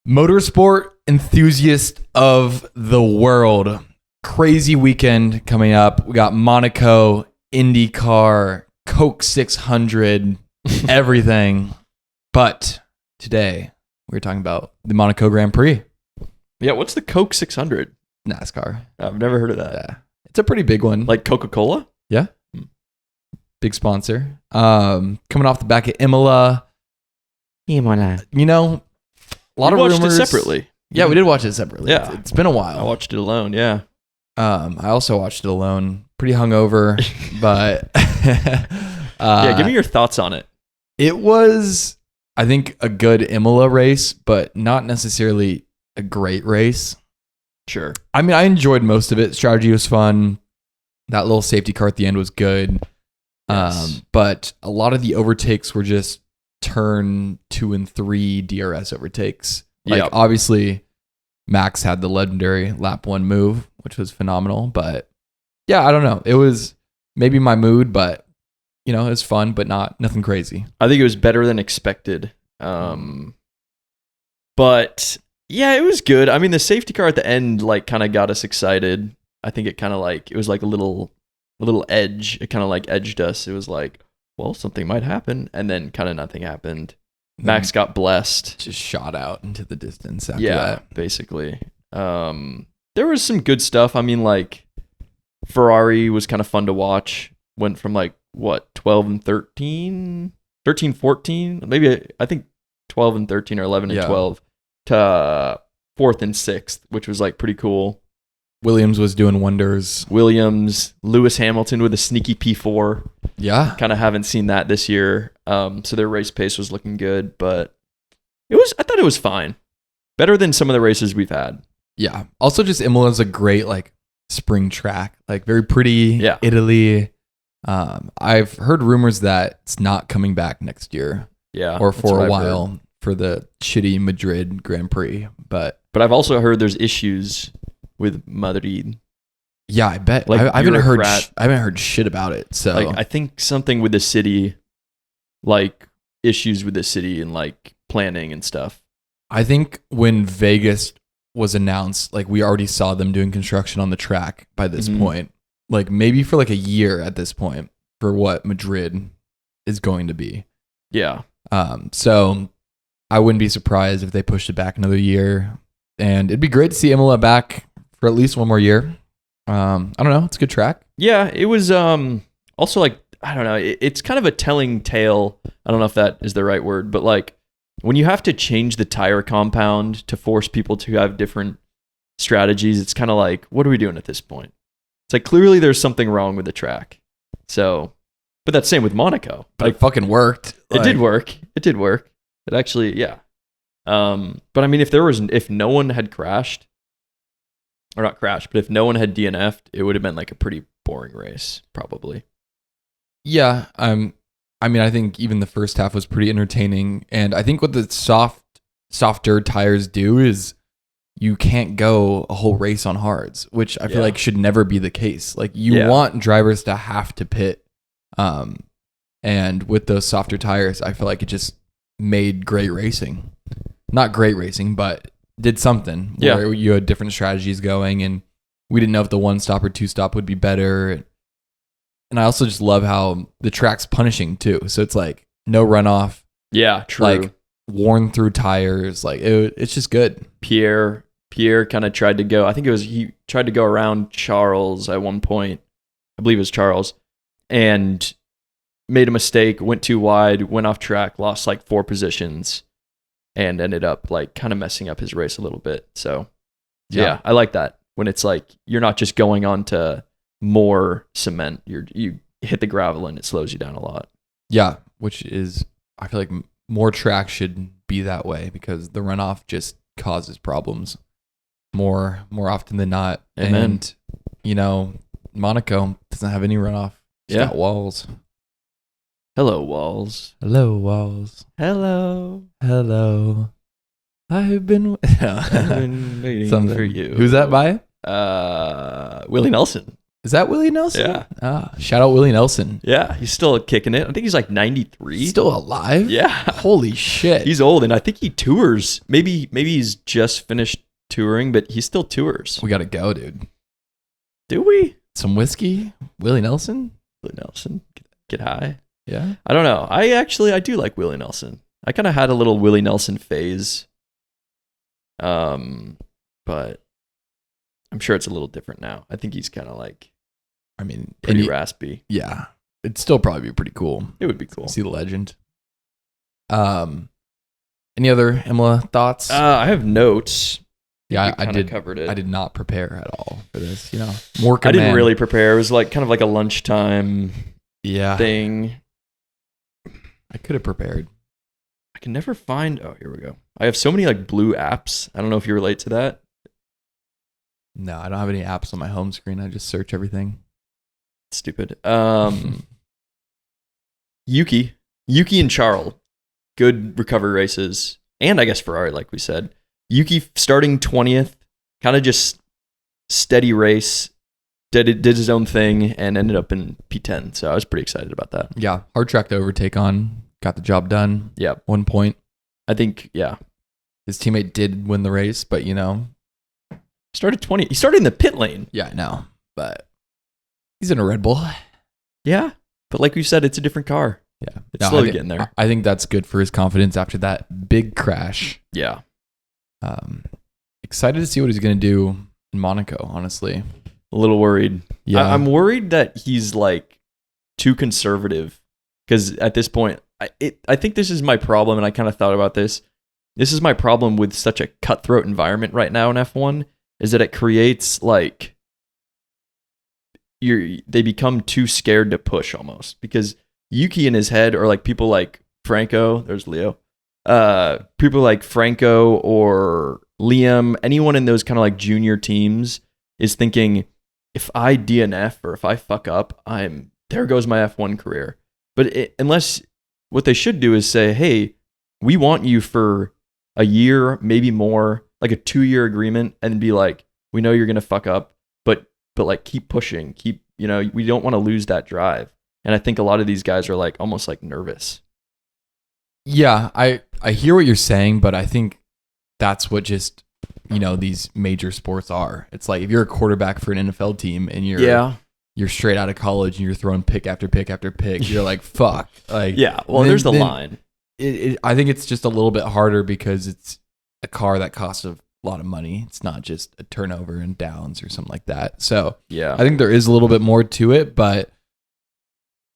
Motorsport enthusiast of the world. Crazy weekend coming up. We got Monaco, IndyCar, Coke 600, everything. But today we're talking about the Monaco Grand Prix. Yeah, what's the Coke 600? NASCAR. I've never heard of that. Yeah. It's a pretty big one. Like Coca-Cola? Yeah. Big sponsor. Coming off the back of Emilia. You know, a lot of rumors. We watched it separately. Yeah, we did watch it separately. Yeah. It's been a while. I watched it alone, yeah. I also watched it alone. Pretty hungover, but yeah, give me your thoughts on it. It was, I think, a good Imola race, but not necessarily a great race. Sure. I mean, I enjoyed most of it. Strategy was fun. That little safety car at the end was good. Yes. But a lot of the overtakes were just turn 2 and 3 DRS overtakes. Like, Yep. obviously, Max had the legendary lap 1 move, which was phenomenal. But yeah, I don't know. It was maybe my mood, but you know, it was fun, but nothing crazy. I think it was better than expected. But yeah, it was good. I mean, the safety car at the end like kind of got us excited. I think it kind of like, it was like a little edge. It kind of like edged us. It was like, well, something might happen, and then kind of nothing happened. Max got blessed. Just shot out into the distance after Yeah, that. basically. There was some good stuff. I mean, like, Ferrari was kind of fun to watch. Went from like, what, 12 and 13? 13, 14? Maybe, I think 12 and 13 or 11 and 12 to 4th and 6th, which was like pretty cool. Williams was doing wonders. Williams, Lewis Hamilton with a sneaky P4. Yeah. Kind of haven't seen that this year. So their race pace was looking good, but I thought it was fine. Better than some of the races we've had. Yeah. Also, just Imola's a great like spring track, like very pretty. Yeah. Italy. I've heard rumors that it's not coming back next year. Yeah. Or that's for what a I've while heard. for the shitty Madrid Grand Prix. But I've also heard there's issues with Madrid. yeah, I bet. Like, I haven't heard. bureaucrat- I haven't heard shit about it. So Like, I think something with the city, like issues with the city and like planning and stuff. I think when Vegas was announced, like we already saw them doing construction on the track by this point. Like maybe for like a year at this point for what Madrid is going to be. Yeah. So I wouldn't be surprised if they pushed it back another year. And it'd be great to see Imola back for at least one more year. I don't know. It's a good track. Yeah. It was also like, I don't know. It's kind of a telling tale. I don't know if that is the right word, but like when you have to change the tire compound to force people to have different strategies, it's kind of like, what are we doing at this point? It's like clearly there's something wrong with the track. So, but that's same with Monaco. But it fucking worked. It did work. It did work. It actually, yeah. But I mean, if no one had crashed, or not crashed, but if no one had DNF'd, it would have been like a pretty boring race, probably. Yeah. I mean, I think even the first half was pretty entertaining. And I think what the softer tires do is you can't go a whole race on hards, which I feel like should never be the case. Like you want drivers to have to pit. And with those softer tires, I feel like it just made great racing. Not great racing, but did something where you had different strategies going, and we didn't know if the 1-stop or 2-stop would be better. And I also just love how the track's punishing too. So it's like no runoff. Yeah, true. Like worn through tires. Like it's just good. Pierre kind of tried to go. I think he tried to go around Charles at one point. I believe it was Charles, and made a mistake. Went too wide. Went off track. Lost like 4 positions, and ended up like kind of messing up his race a little bit. So yeah, I like that when it's like you're not just going on to more cement. You hit the gravel and it slows you down a lot. Yeah, which is, I feel like more tracks should be that way because the runoff just causes problems more often than not. Amen. And you know, Monaco doesn't have any runoff. It's got walls. Hello, walls. Hello, walls. Hello. I've been I've been waiting for you. Who's that by? Willie Nelson. Is that Willie Nelson? Yeah. Shout out Willie Nelson. Yeah, he's still kicking it. I think he's like 93. Still alive? Yeah. Holy shit. He's old, and I think he tours. Maybe he's just finished touring, but he still tours. We got to go, dude. Do we? Some whiskey? Willie Nelson? Willie Nelson, get high. Yeah. I don't know. I do like Willie Nelson. I kind of had a little Willie Nelson phase. But I'm sure it's a little different now. I think he's kind of like, pretty raspy. Yeah. It'd still probably be pretty cool. It would be cool. See the legend. Any other Emilia thoughts? I have notes. Yeah, I did. Covered it. I did not prepare at all for this. I didn't really prepare. It was like kind of like a lunchtime thing. I could have prepared. I can never find. Oh, here we go. I have so many like blue apps. I don't know if you relate to that. No, I don't have any apps on my home screen. I just search everything. Stupid. Yuki and Charles, good recovery races, and I guess Ferrari, like we said. Yuki starting 20th, kind of just steady race, did his own thing, and ended up in P10. So I was pretty excited about that. Yeah, hard track to overtake on. Got the job done. Yeah, 1 point. I think, yeah. His teammate did win the race, but started 20. He started in the pit lane. Yeah, I know, but he's in a Red Bull. Yeah, but like you said, it's a different car. Yeah, it's slowly getting there. I think that's good for his confidence after that big crash. Yeah. Excited to see what he's going to do in Monaco, honestly. A little worried. Yeah. I'm worried that he's like too conservative because at this point, I think this is my problem, and I kind of thought about this. This is my problem with such a cutthroat environment right now in F1 is that it creates like they become too scared to push almost because Yuki in his head or like people like Franco, there's Leo, people like Franco or Liam, anyone in those kind of like junior teams is thinking, if I DNF or if I fuck up, there goes my F1 career. But unless what they should do is say, hey, we want you for a year, maybe more, like a 2-year agreement, and be like, we know you're gonna fuck up, but like keep pushing, we don't want to lose that drive. And I think a lot of these guys are like almost like nervous. Yeah, I hear what you're saying, but I think that's what just these major sports are. It's like if you're a quarterback for an NFL team and you're straight out of college and you're throwing pick after pick after pick, you're like, fuck. Like, yeah, well, there's the line. I think it's just a little bit harder because it's a car that costs a lot of money. It's not just a turnover and downs or something like that. So yeah, I think there is a little bit more to it, but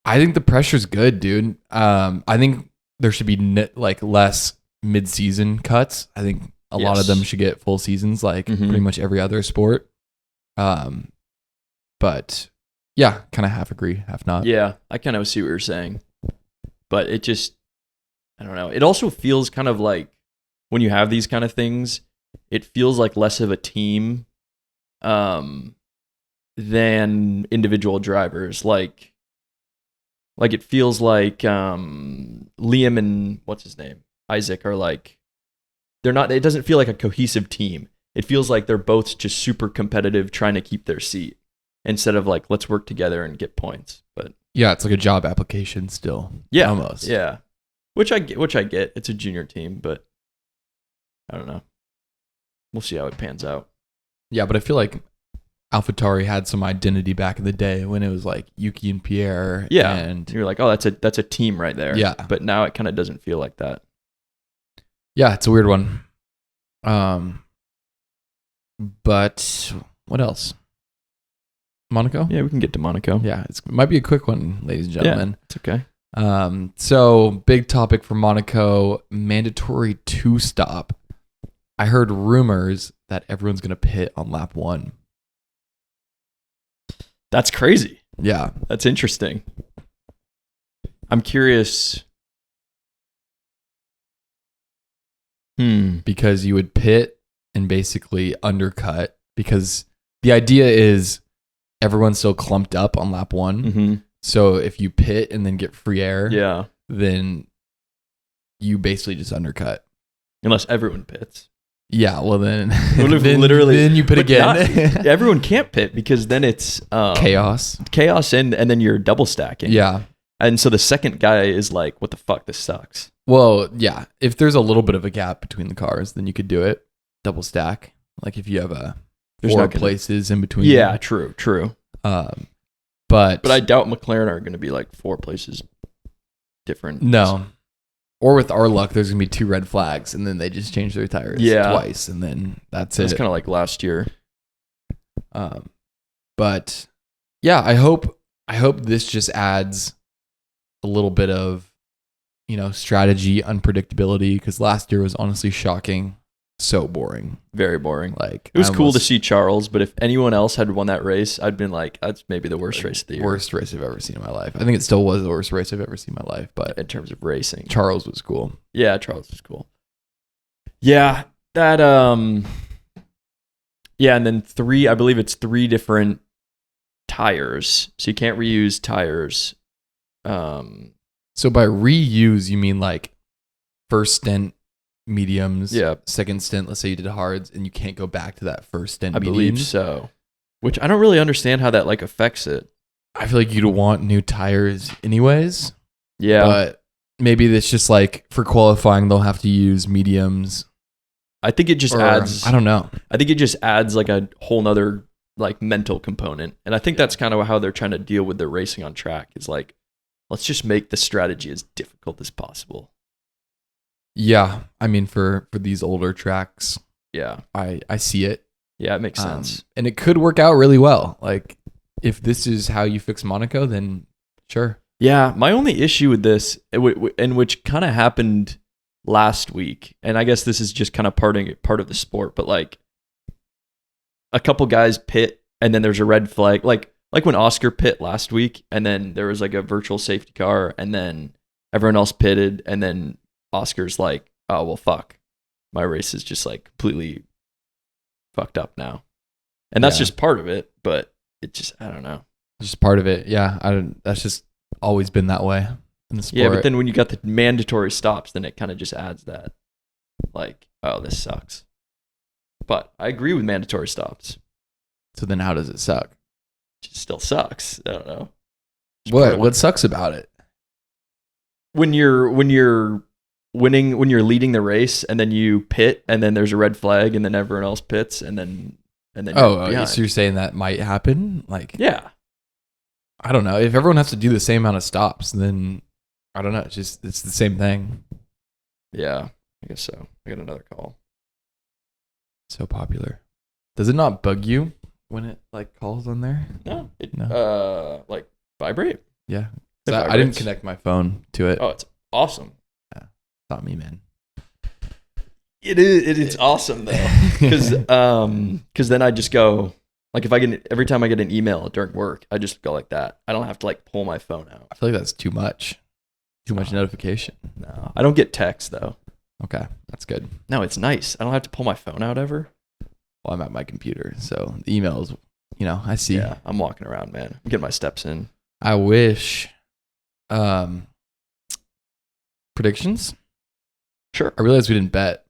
I think the pressure's good, dude. I think there should be less mid-season cuts. I think a lot of them should get full seasons, like pretty much every other sport. But yeah, kind of half agree, half not. Yeah, I kind of see what you're saying, but it just, I don't know. It also feels kind of like when you have these kind of things, it feels like less of a team than individual drivers. Like it feels like Liam and what's his name, Isaac, are like, they're not. It doesn't feel like a cohesive team. It feels like they're both just super competitive, trying to keep their seat instead of like, let's work together and get points. But yeah, it's like a job application still. Yeah, almost. Yeah, which I get. It's a junior team, but I don't know. We'll see how it pans out. Yeah, but I feel like AlphaTauri had some identity back in the day when it was like Yuki and Pierre. Yeah, and you're like, oh, that's a team right there. Yeah, but now it kind of doesn't feel like that. Yeah, it's a weird one. But what else? Monaco? Yeah, we can get to Monaco. Yeah, it might be a quick one, ladies and gentlemen. Yeah, it's okay. So big topic for Monaco, mandatory 2-stop. I heard rumors that everyone's going to pit on lap 1. That's crazy. Yeah. That's interesting. I'm curious. Because you would pit and basically undercut, because the idea is everyone's still clumped up on lap 1. Mm-hmm. So if you pit and then get free air, then you basically just undercut. Unless everyone pits. Yeah, well then, What if then literally- then you pit but again. Everyone can't pit because then it's Chaos. and then you're double stacking. Yeah. And so the second guy is like, what the fuck, this sucks. Well, yeah. If there's a little bit of a gap between the cars, then you could do it. Double stack. Like if you have There's four not gonna- places in between. Yeah, true. But But I doubt McLaren are going to be like 4 places different. no. Or with our luck, there's gonna be 2 red flags, and then they just change their tires twice, and then that's It's it. kind of like last year. But yeah, I hope this just adds a little bit of, strategy, unpredictability, because last year was honestly shocking, so boring. Very boring. Like It was cool to see Charles, but if anyone else had won that race, I'd been like, that's maybe the worst race of the year. Worst race I've ever seen in my life. I think it still was the worst race I've ever seen in my life, but In terms of racing. Charles was cool. Yeah, Charles was cool. Yeah, that yeah, and then I believe it's 3 different tires. So you can't reuse tires. So by reuse, you mean like first stint mediums, Yeah. second stint, let's say you did hards, and you can't go back to that first stint I believe mediums? so. Which I don't really understand how that like affects it. I feel like you'd want new tires anyways. Yeah. But maybe it's just like for qualifying, they'll have to use mediums. I think it just adds I don't know. I think it just adds like a whole nother like mental component. And I think that's kind of how they're trying to deal with their racing on track. Is like, let's just make the strategy as difficult as possible. Yeah. I mean, for these older tracks, Yeah. I see it. Yeah, it makes sense. And it could work out really well. Like if this is how you fix Monaco, then sure. Yeah, my only issue with this, and which kind of happened last week, and I guess this is just kind of part of the sport, but like a couple guys pit and then there's a red flag, like when Oscar pit last week, and then there was like a virtual safety car, and then everyone else pitted, and then Oscar's like, oh well, fuck, my race is just like completely fucked up now, and that's Yeah. just part of it, but it just, I don't know. Just part of it. Yeah. That's just always been that way in the sport. Yeah, but then when you got the mandatory stops, then it kind of just adds that, like, oh, this sucks. But I agree with mandatory stops. So then how does it suck? It just still sucks. I don't know. Just part of What it. sucks about it? When you're winning, when you're leading the race, and then you pit, and then there's a red flag, and then everyone else pits, and then you're behind. So you're saying that might happen? Like, Yeah. I don't know. If everyone has to do the same amount of stops, then I don't know. It's the same thing. Yeah, I guess so. I got another call. So popular. Does it not bug you when it like calls on there? No, like vibrate. Yeah. It So I didn't vibrates. connect my phone to it. Oh, it's awesome. Not me, man. It is awesome though, because then I just go, like, if I get, every time I get an email during work, I just go like that. I don't have to like pull my phone out. I feel like that's too much. Too much notification. No, I don't get text though. Okay, that's good. No, it's nice. I don't have to pull my phone out ever. Well, I'm at my computer, so the emails, I see. Yeah, I'm walking around, man. I'm getting my steps in. I wish. Predictions? Sure. I realized we didn't bet.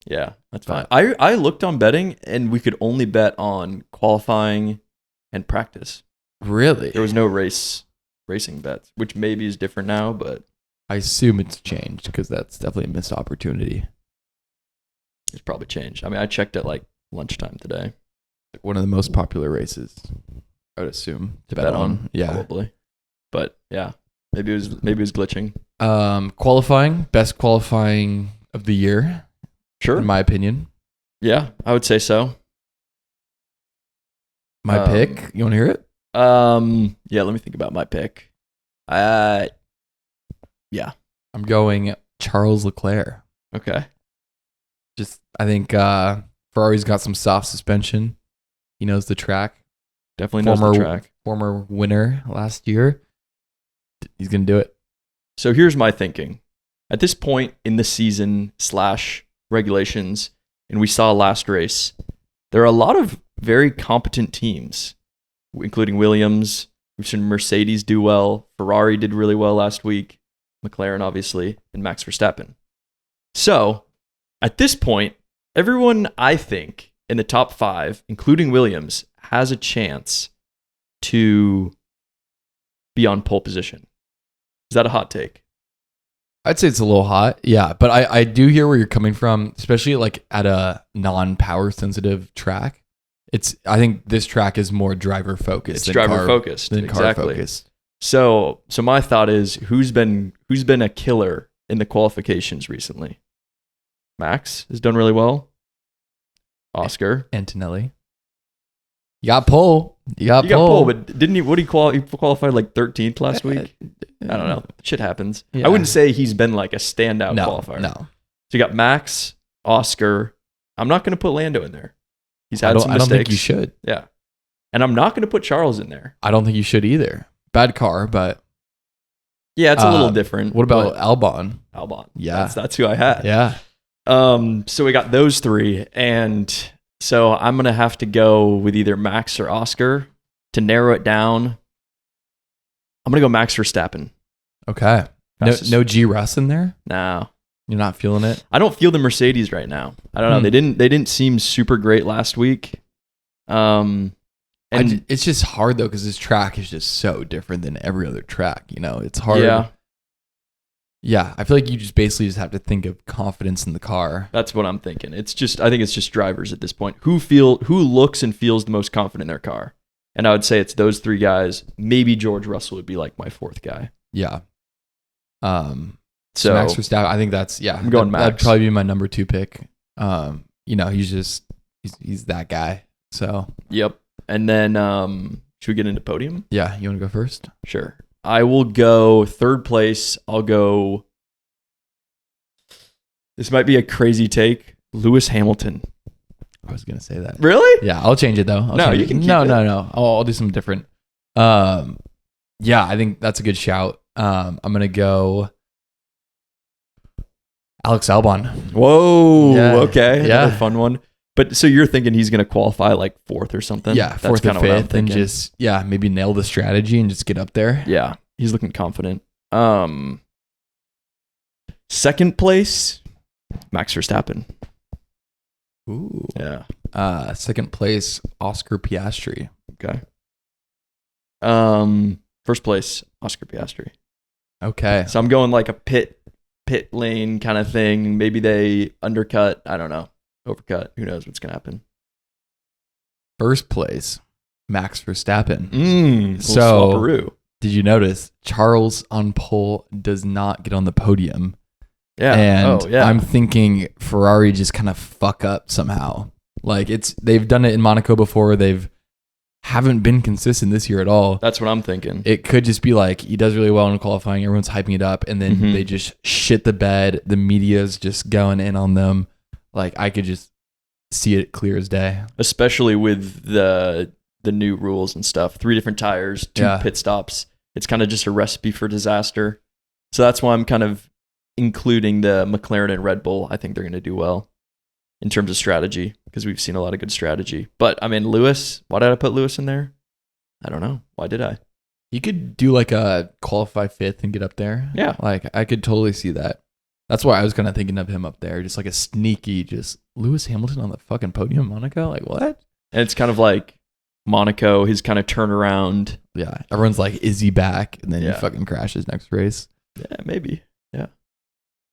Yeah, that's fine. I looked on betting, and we could only bet on qualifying and practice. Really? There was no racing bets, which maybe is different now, but I assume it's changed because that's definitely a missed opportunity. it's probably changed. I mean, I checked at like lunchtime today. One of the most popular races, I would assume, to bet on. Yeah. Probably. But yeah, maybe it was glitching. Qualifying, best qualifying of the year, Sure. in my opinion. Yeah, I would say so. My pick. You want to hear it? Yeah, let me think about my pick. Yeah. I'm going Charles Leclerc. Okay. Just, I think Ferrari's got some soft suspension. He knows the track. Definitely knows the track. Former winner last year. He's going to do it. So here's my thinking. At this point in the season / regulations, and we saw last race, there are a lot of very competent teams, including Williams. We've seen Mercedes do well. Ferrari did really well last week. McLaren, obviously, and Max Verstappen. So at this point, everyone, I think, in the top 5, including Williams, has a chance to be on pole position. Is that a hot take? I'd say it's a little hot. Yeah, but I do hear where you're coming from, especially like at a non-power sensitive track. I think this track is more driver focused. It's driver focused. Than car Exactly. focused. So my thought is, who's been a killer in the qualifications recently? Max has done really well. Oscar. Antonelli. You got pole. You got Got pole. pole, but didn't he? What did he qualify? He qualified like 13th last week. I don't know. Shit happens. Yeah. I wouldn't say he's been like a standout qualifier. No. So you got Max, Oscar. I'm not going to put Lando in there. He's had some I don't mistakes. think you should. Yeah, and I'm not going to put Charles in there. I don't think you should either. Bad car, but Yeah, it's a little different. what about but Albon? Albon? Yeah. That's who I had. Yeah. So we got those 3, and so I'm gonna have to go with either Max or Oscar to narrow it down. I'm gonna go Max Verstappen. Okay. No G Russ in there? No, You're not feeling it? I don't feel the Mercedes right now. I don't know. They didn't seem super great last week. And it's just hard though because this track is just so different than every other track. You know, it's hard. Yeah, I feel like you just basically just have to think of confidence in the car. That's what I'm thinking. I think it's just drivers at this point who looks and feels the most confident in their car. And I would say it's those 3 guys. Maybe George Russell would be like my 4th guy. Yeah. So Max Verstappen, I think that's I'm going Max. That'd probably be my number 2 pick. You know, he's that guy. So Yep. And then should we get into podium? yeah, you want to go first? Sure. I will go 3rd place. I'll go. This might be a crazy take. Lewis Hamilton. I was gonna say that. Really? Yeah, I'll change it though. You can keep it. No. I'll do something different. Yeah, I think that's a good shout. I'm gonna go Alex Albon. Whoa. Yeah. Okay. Yeah. Another fun one. But so you're thinking he's going to qualify like 4th or something? Yeah, That's 4th or kinda what I'm 5th, and thinking. just maybe nail the strategy and just get up there. Yeah, he's looking confident. 2nd place, Max Verstappen. Ooh. Yeah. 2nd place, Oscar Piastri. Okay. 1st place, Oscar Piastri. Okay. So I'm going like a pit lane kind of thing. Maybe they undercut. I don't know. Overcut. Who knows what's going to happen? 1st place, Max Verstappen. So swapperoo. Did you notice Charles on pole does not get on the podium? Yeah. And I'm thinking Ferrari just kind of fuck up somehow. Like they've done it in Monaco before. Haven't been consistent this year at all. That's what I'm thinking. It could just be like he does really well in qualifying. Everyone's hyping it up, and then they just shit the bed. The media's just going in on them. Like I could just see it clear as day. Especially with the new rules and stuff. 3 different tires, 2 pit stops. It's kind of just a recipe for disaster. So that's why I'm kind of including the McLaren and Red Bull. I think they're going to do well in terms of strategy because we've seen a lot of good strategy. But I mean, Lewis, why did I put Lewis in there? I don't know. Why did I? You could do like a qualify 5th and get up there. Yeah. Like I could totally see that. That's why I was kind of thinking of him up there. Just like a sneaky, just Lewis Hamilton on the fucking podium in Monaco. Like what? And it's kind of like Monaco, his kind of turnaround. Yeah. Everyone's like, is he back? And then he Yeah. fucking crashes next race. Yeah, maybe. Yeah.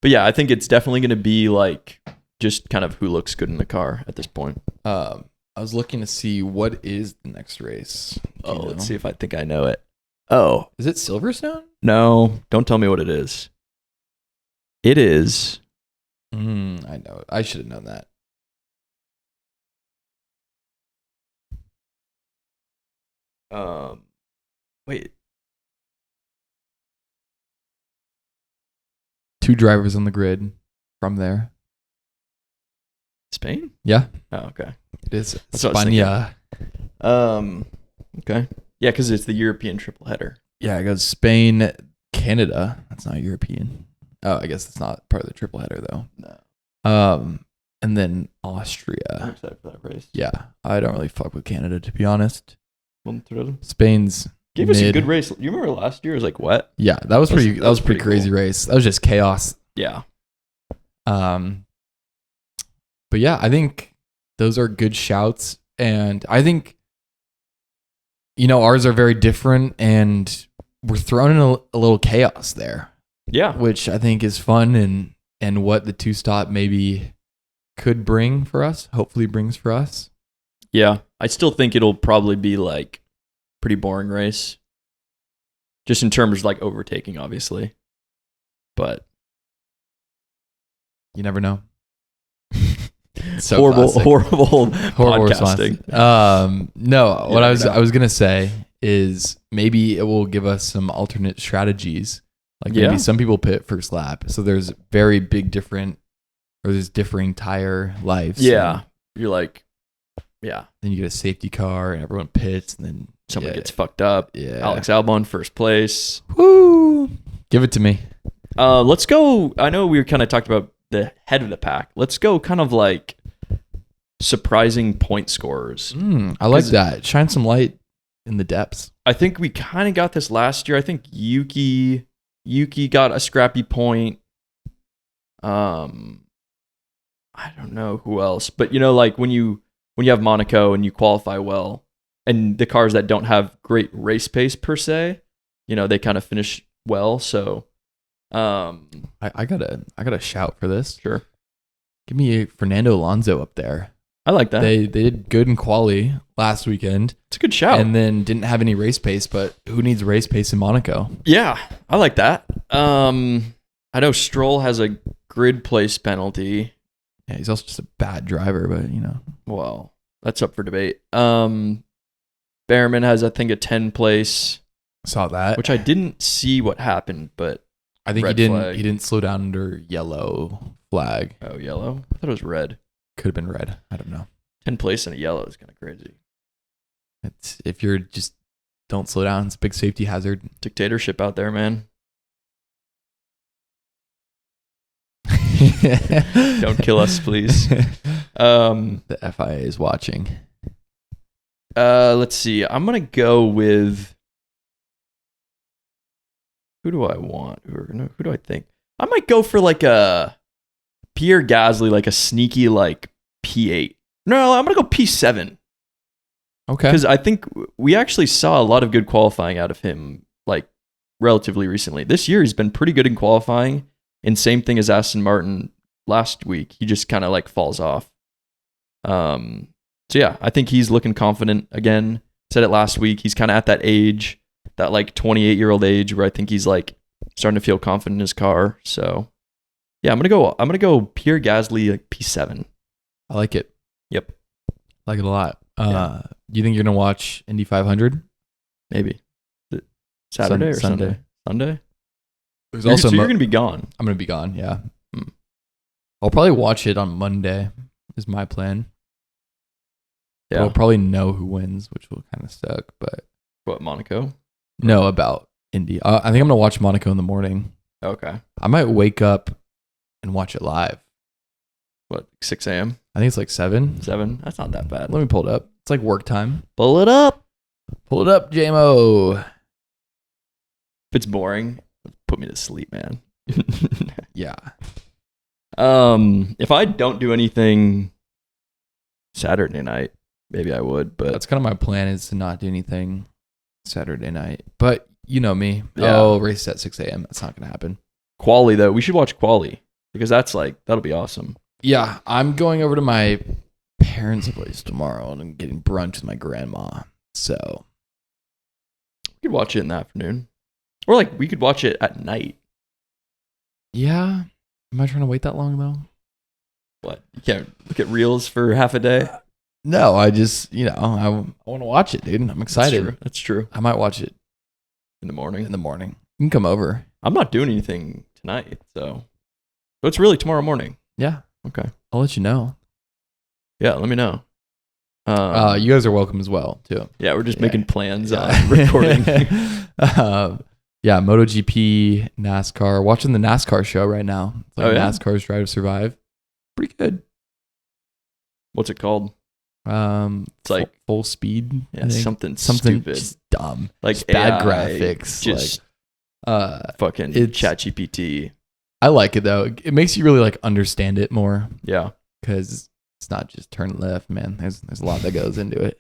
But yeah, I think it's definitely going to be like just kind of who looks good in the car at this point. I was looking to see what is the next race. Do you know? Let's see if I think I know it. Oh, Is it Silverstone? no. Don't tell me what it is. It is. I know it. I should have known that. Wait. 2 drivers on the grid from there. Spain? Yeah. Oh, okay. It is That's what I was España. Okay. Yeah, because it's the European triple header. Yeah, it goes Spain, Canada. That's not European. Oh, I guess it's not part of the triple header though. No. And then I'm Austria. excited for that race. Yeah, I don't really fuck with Canada to be honest. Gave Spain's us a mid. good race. You remember last year? It was like wet. Yeah, that was pretty. That was pretty pretty crazy cool. race. That was just chaos. Yeah. But But yeah, I think those are good shouts. And I think, ours are very different and we're thrown in a little chaos there. Yeah. Which I think is fun and what the two-stop maybe could bring for us, hopefully brings for us. Yeah. I still think it'll probably be like pretty boring race. Just in terms of like overtaking, obviously. But you never know. So horrible podcasting. No, what I was gonna say is maybe it will give us some alternate strategies. Like maybe some people pit first lap, so there's there's differing tire lives. Yeah, you're like, yeah. Then you get a safety car, and everyone pits, and then someone gets fucked up. Yeah, Alex Albon first place. Woo! Give it to me. Let's go. I know we were kind of talked about the head of the pack. Let's go kind of like surprising point scorers. I like that. Shine some light in the depths. I think we kind of got this last year. I think Yuki got a scrappy point. I don't know who else, but like when you have Monaco and you qualify well, and the cars that don't have great race pace per se, they kind of finish well. So I got a shout for this. Sure. Give me Fernando Alonso up there. I like that. They did good in quali last weekend. It's a good shout. And then didn't have any race pace, but who needs race pace in Monaco? Yeah, I like that. I know Stroll has a grid place penalty. Yeah, he's also just a bad driver, but Well, that's up for debate. Behrman has, I think, a 10 place. Saw that. Which I didn't see what happened, but I think he didn't slow down under yellow flag. Oh, yellow? I thought it was red. Could have been red. I don't know. 10 place and a yellow is kind of crazy. It's if you're just don't slow down, it's a big safety hazard. Dictatorship out there, man. Don't kill us, please. The FIA is watching. Let's see. I'm gonna go with. Who do I want? Who do I think? I might go for like a Pierre Gasly, like a sneaky like P8. No, I'm gonna go P7. Okay. Because I think we actually saw a lot of good qualifying out of him, like relatively recently. This year he's been pretty good in qualifying, and same thing as Aston Martin last week. He just kind of like falls off. So yeah, I think he's looking confident again. Said it last week. He's kind of at that age, that like 28-year-old age where I think he's like starting to feel confident in his car. So yeah, I'm gonna go Pierre Gasly like P7. I like it. Yep. Like it a lot. Do you think you're gonna watch Indy 500? Maybe. Saturday or Sunday? Sunday? There's also you're gonna be gone. I'm gonna be gone, yeah. I'll probably watch it on Monday, is my plan. Yeah. We'll probably know who wins, which will kind of suck, but What, Monaco? no, about Indy. I think I'm gonna watch Monaco in the morning. Okay. I might wake up and watch it live. What, 6 a.m.? I think it's like 7. 7? That's not that bad. Let me pull it up. It's like work time. Pull it up. Pull it up, JMO. If it's boring, put me to sleep, man. Yeah. If I don't do anything Saturday night, maybe I would, but That's kind of my plan, is to not do anything Saturday night. But you know me. Yeah. Oh, race at 6 a.m. That's not going to happen. Quali though, we should watch Quali because that'll be awesome. Yeah, I'm going over to my parents' place tomorrow and I'm getting brunch with my grandma. So We could watch it in the afternoon. Or like we could watch it at night. yeah. Am I trying to wait that long though? What? You can't look at reels for half a day? No, I just, I want to watch it, dude. I'm excited. That's true. I might watch it In the morning. in the morning. You can come over. I'm not doing anything tonight, so it's really tomorrow morning. Yeah. Okay. I'll let you know. Yeah, let me know. You guys are welcome as well, too. Yeah, we're just making plans Yeah. on recording. Yeah, MotoGP, NASCAR. Watching the NASCAR show right now. It's like Oh, yeah? NASCAR's Drive to Survive. Pretty good. What's it called? It's like full speed. I think. something stupid, stupid. just dumb, Like just bad AI, graphics. just fucking it's- ChatGPT. I like it though. It makes you really like understand it more Yeah. because It's not just turn left, man. There's a lot that goes into it.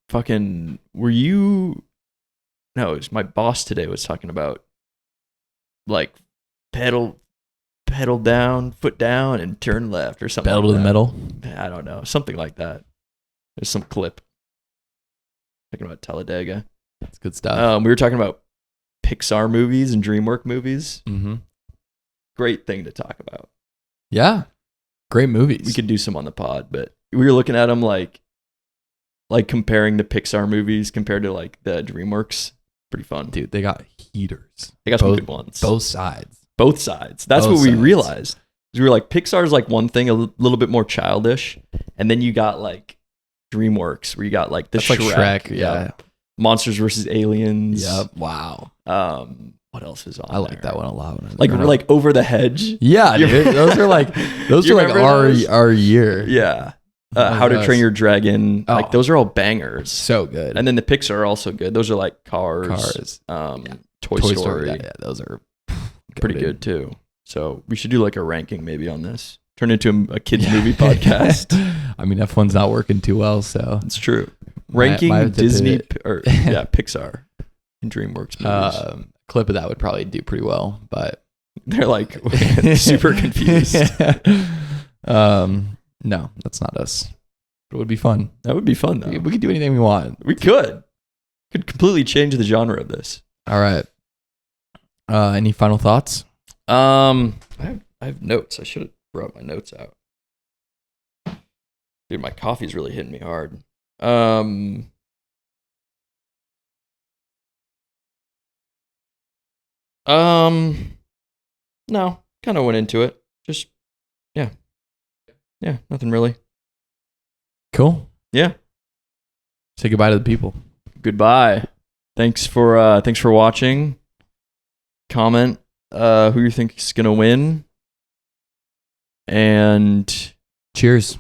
Fucking, were you? No, it was my boss today was talking about like pedal down, foot down, and turn left or something. Pedal like to the that. metal. I don't know, something like that. There's some clip talking about Talladega. That's good stuff. We were talking about Pixar movies and DreamWorks movies. Mm-hmm. Great thing to talk about. Yeah, great movies. We could do some on the pod, but we were looking at them like comparing the Pixar movies compared to like the DreamWorks. Pretty fun, dude. They got heaters. They got some good ones. Both sides. Both sides. That's Both what we sides. realized. We were like, Pixar's like one thing, a little bit more childish, and then you got like DreamWorks, where you got like the That's like Shrek. Yeah. Yep. Monsters versus Aliens. Yep. Wow. What else is on? I like there? that one a lot. Like Over the Hedge. Yeah, dude. Those are like You remember those? our year. Yeah. Oh my How to gosh. Train Your Dragon. Oh. Like those are all bangers. So good. And then the Pixar are also good. Those are like Cars. Yeah. Toy Story. Yeah, those are Pretty good too. So we should do like a ranking maybe on this. Turn into a kids movie podcast. I mean, F1's not working too well, so It's true. Ranking might have to Disney pivot. or Pixar and DreamWorks movies. clip of that would probably do pretty well, but They're like super confused. No, that's not us. But it would be fun. That would be fun though. We could do anything we want. We could completely change the genre of this. All right. Any final thoughts? I have notes. I should have brought my notes out. Dude, my coffee's really hitting me hard. No, kind of went into it. Just, yeah, nothing really. Cool. Yeah. Say goodbye to the people. Goodbye. Thanks for watching. Comment who you think is gonna win. And Cheers.